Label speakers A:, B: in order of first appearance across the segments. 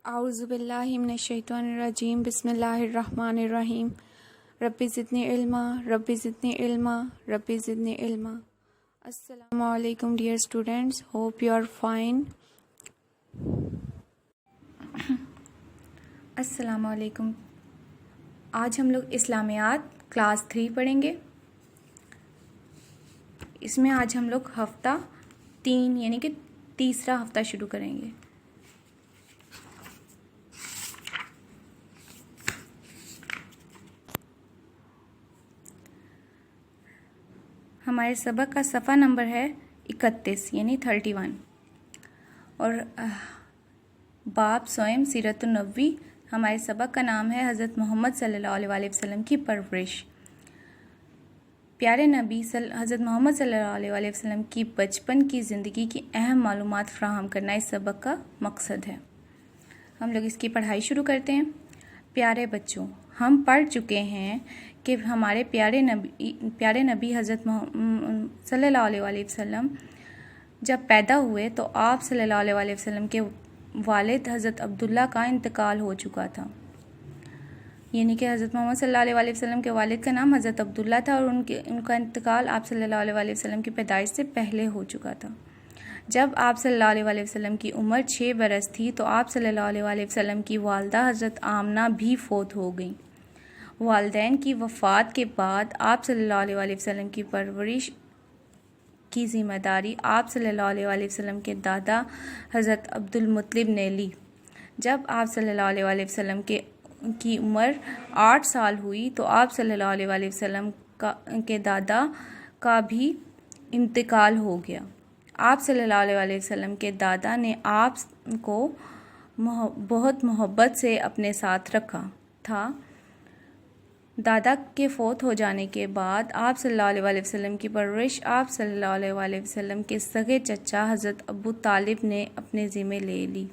A: اعوذ باللہ من الشیطان الرجیم بسم اللہ الرحمن الرحیم رب زدنی علما رب زدنی علما رب زدنی علما. السلام علیکم dear students, hope you are fine.
B: السلام علیکم. آج ہم لوگ اسلامیات کلاس 3 پڑھیں گے. اس میں آج ہم لوگ ہفتہ 3 یعنی کہ تیسرا ہفتہ شروع کریں گے. ہمارے سبق کا صفحہ نمبر ہے 31 یعنی 31 اور باب سوئم سیرت النبوی. ہمارے سبق کا نام ہے حضرت محمد صلی اللہ علیہ وسلم کی پرورش. پیارے نبی حضرت محمد صلی اللہ علیہ وسلم کی بچپن کی زندگی کی اہم معلومات فراہم کرنا اس سبق کا مقصد ہے. ہم لوگ اس کی پڑھائی شروع کرتے ہیں. پیارے بچوں، ہم پڑھ چکے ہیں کہ ہمارے پیارے نبی حضرت محمد صلی اللہ علیہ وسلم جب پیدا ہوئے تو آپ صلی اللہ علیہ وسلم کے والد حضرت عبداللہ کا انتقال ہو چکا تھا. یعنی کہ حضرت محمد صلی اللہ علیہ وسلم کے والد کا نام حضرت عبداللہ تھا اور ان کا انتقال آپ صلی اللہ علیہ وسلم کی پیدائش سے پہلے ہو چکا تھا. جب آپ صلی اللہ علیہ وسلم کی عمر 6 برس تھی تو آپ صلی اللہ علیہ وسلم کی والدہ حضرت آمنہ بھی فوت ہو گئیں. والدین کی وفات کے بعد آپ صلی اللہ علیہ وسلم کی پرورش کی ذمہ داری آپ صلی اللہ علیہ وسلم کے دادا حضرت عبد المطلب نے لی. جب آپ صلی اللہ علیہ وسلم کی عمر 8 سال ہوئی تو آپ صلی اللہ علیہ وسلم کے دادا کا بھی انتقال ہو گیا. آپ صلی اللہ علیہ وسلم کے دادا نے آپ کو بہت محبت سے اپنے ساتھ رکھا تھا. دادا کے فوت ہو جانے کے بعد آپ صلی اللہ علیہ وسلم کی پرورش آپ صلی اللہ علیہ وسلم کے سگے چچا حضرت ابو طالب نے اپنے ذمے لے لی.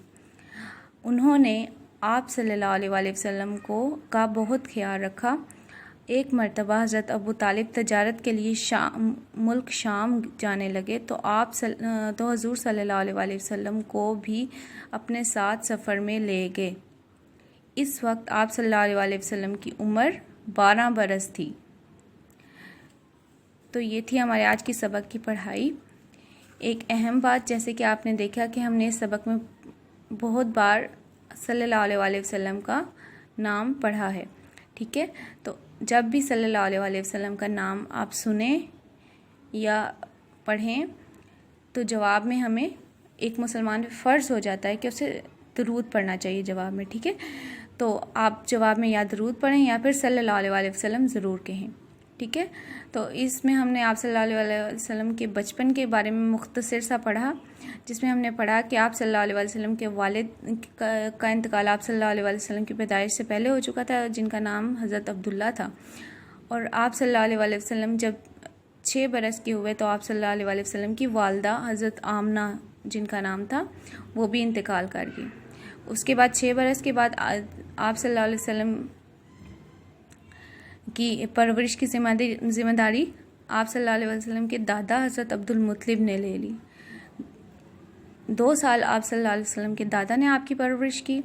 B: انہوں نے آپ صلی اللہ علیہ وسلم کا بہت خیال رکھا. ایک مرتبہ حضرت ابو طالب تجارت کے لیے ملک شام جانے لگے تو حضور صلی اللہ علیہ وسلم کو بھی اپنے ساتھ سفر میں لے گئے. اس وقت آپ صلی اللہ علیہ وسلم کی عمر 12 برس تھی. تو یہ تھی ہمارے آج کی سبق کی پڑھائی. ایک اہم بات، جیسے کہ آپ نے دیکھا کہ ہم نے اس سبق میں بہت بار صلی اللہ علیہ وسلم کا نام پڑھا ہے. ٹھیک ہے، تو جب بھی صلی اللہ علیہ وسلم کا نام آپ سنیں یا پڑھیں تو جواب میں ہمیں ایک مسلمان پہ فرض ہو جاتا ہے کہ اسے درود پڑھنا چاہیے جواب میں. ٹھیک ہے، تو آپ جواب میں یا درود پڑھیں یا پھر صلی اللہ علیہ وسلم ضرور کہیں. ٹھیک ہے، تو اس میں ہم نے آپ صلی اللہ علیہ وسلم کے بچپن کے بارے میں مختصر سا پڑھا، جس میں ہم نے پڑھا کہ آپ صلی اللہ علیہ وسلم کے والد کا انتقال آپ صلی اللہ علیہ وسلم کی پیدائش سے پہلے ہو چکا تھا، جن کا نام حضرت عبداللہ تھا. اور آپ صلی اللہ علیہ وسلم جب 6 برس کے ہوئے تو آپ صلی اللہ علیہ وسلم کی والدہ حضرت آمنہ جن کا نام تھا وہ بھی انتقال کر گئی. اس کے بعد 6 برس کے بعد آپ صلی اللہ علیہ وسلم کی پرورش کی ذمہ داری آپ صلی اللہ علیہ وسلم کے دادا حضرت عبد المطلب نے لے لی. 2 سال آپ صلی اللہ علیہ وسلم کے دادا نے آپ کی پرورش کی.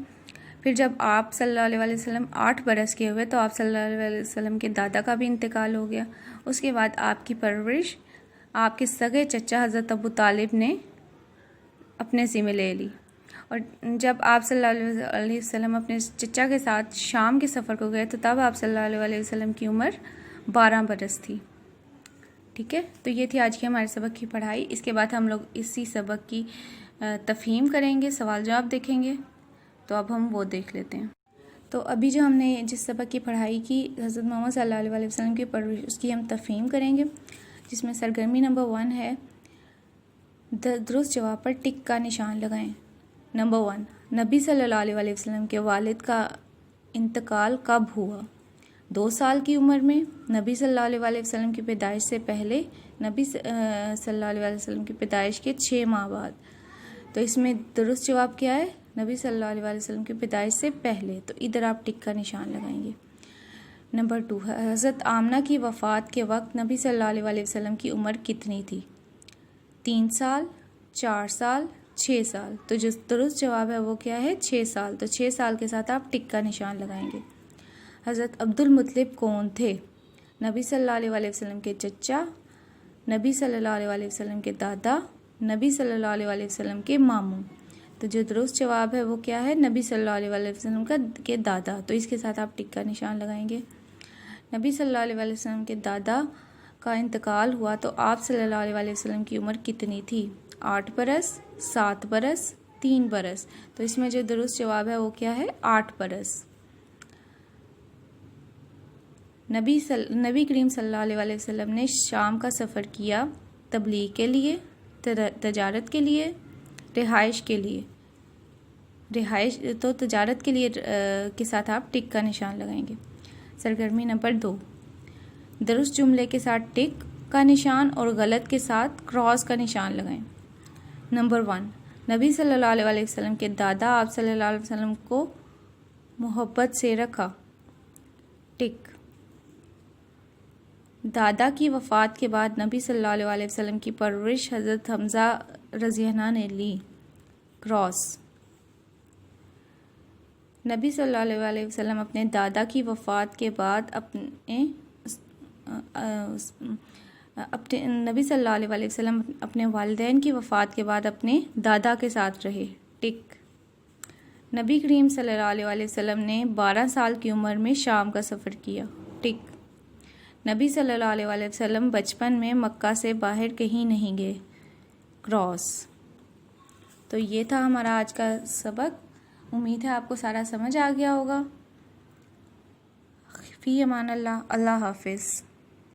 B: پھر جب آپ صلی اللہ علیہ وسلم 8 برس کے ہوئے تو آپ صلی اللہ علیہ وسلم کے دادا کا بھی انتقال ہو گیا. اس کے بعد آپ کی پرورش آپ کے سگے چچا حضرت ابو طالب نے اپنے ذمہ لے لی. اور جب آپ صلی اللہ علیہ وسلم اپنے چچا کے ساتھ شام کے سفر کو گئے تو تب آپ صلی اللہ علیہ وسلم کی عمر 12 برس تھی. ٹھیک ہے، تو یہ تھی آج کی ہمارے سبق کی پڑھائی. اس کے بعد ہم لوگ اسی سبق کی تفہیم کریں گے، سوال جواب دیکھیں گے. تو اب ہم وہ دیکھ لیتے ہیں. تو ابھی جو ہم نے جس سبق کی پڑھائی کی حضرت محمد صلی اللہ علیہ وسلم کی پرورش، اس کی ہم تفہیم کریں گے، جس میں سرگرمی نمبر 1 ہے درست جواب پر ٹک کا نشان لگائیں. نمبر 1، نبی صلی اللہ علیہ وسلم کے والد کا انتقال کب ہوا؟ 2 سال کی عمر میں، نبی صلی اللہ علیہ وسلم کی پیدائش سے پہلے، نبی صلی اللہ علیہ وسلم کی پیدائش کے 6 ماہ بعد. تو اس میں درست جواب کیا ہے؟ نبی صلی اللہ علیہ وسلم کی پیدائش سے پہلے. تو ادھر آپ ٹک کا نشان لگائیں گے. نمبر 2، حضرت آمنہ کی وفات کے وقت نبی صلی اللہ علیہ وسلم کی عمر کتنی تھی؟ 3 سال، 4 سال، 6 سال. تو جو درست جواب ہے وہ کیا ہے؟ 6 سال. تو 6 سال کے ساتھ آپ ٹک کا نشان لگائیں گے. حضرت عبد المطلب کون تھے؟ نبی صلی اللہ علیہ وسلم کے چچا، نبی صلی اللہ علیہ وسلم کے دادا، نبی صلی اللہ علیہ وسلم کے ماموں. تو جو درست جواب ہے وہ کیا ہے؟ نبی صلی اللہ علیہ وسلم کے دادا. تو اس کے ساتھ آپ ٹک کا نشان لگائیں گے. نبی صلی اللہ علیہ وسلم کے دادا کا انتقال ہوا تو آپ صلی اللہ علیہ وسلم کی عمر کتنی تھی؟ 8 برس، 7 برس، 3 برس. تو اس میں جو درست جواب ہے وہ کیا ہے؟ 8 برس. نبی کریم صلی اللہ علیہ وسلم نے شام کا سفر کیا تبلیغ کے لیے، تجارت کے لیے، رہائش کے لیے. تو تجارت کے لیے کے ساتھ آپ ٹک کا نشان لگائیں گے. سرگرمی نمبر 2، درست جملے کے ساتھ ٹک کا نشان اور غلط کے ساتھ کراس کا نشان لگائیں. نمبر 1، نبی صلی اللہ علیہ وسلم کے دادا آپ صلی اللہ علیہ وسلم کو محبت سے رکھا، ٹک. دادا کی وفات کے بعد نبی صلی اللہ علیہ وسلم کی پرورش حضرت حمزہ رضی اللہ عنہ نے لی، کراس. نبی صلی اللہ علیہ وسلم اپنے دادا کی وفات کے بعد نبی صلی اللہ علیہ وسلم اپنے والدین کی وفات کے بعد اپنے دادا کے ساتھ رہے، ٹک. نبی کریم صلی اللہ علیہ وسلم نے 12 سال کی عمر میں شام کا سفر کیا، ٹک. نبی صلی اللہ علیہ وسلم بچپن میں مکہ سے باہر کہیں نہیں گئے، کراس. تو یہ تھا ہمارا آج کا سبق. امید ہے آپ کو سارا سمجھ آ گیا ہوگا. فی امان اللہ. اللہ حافظ.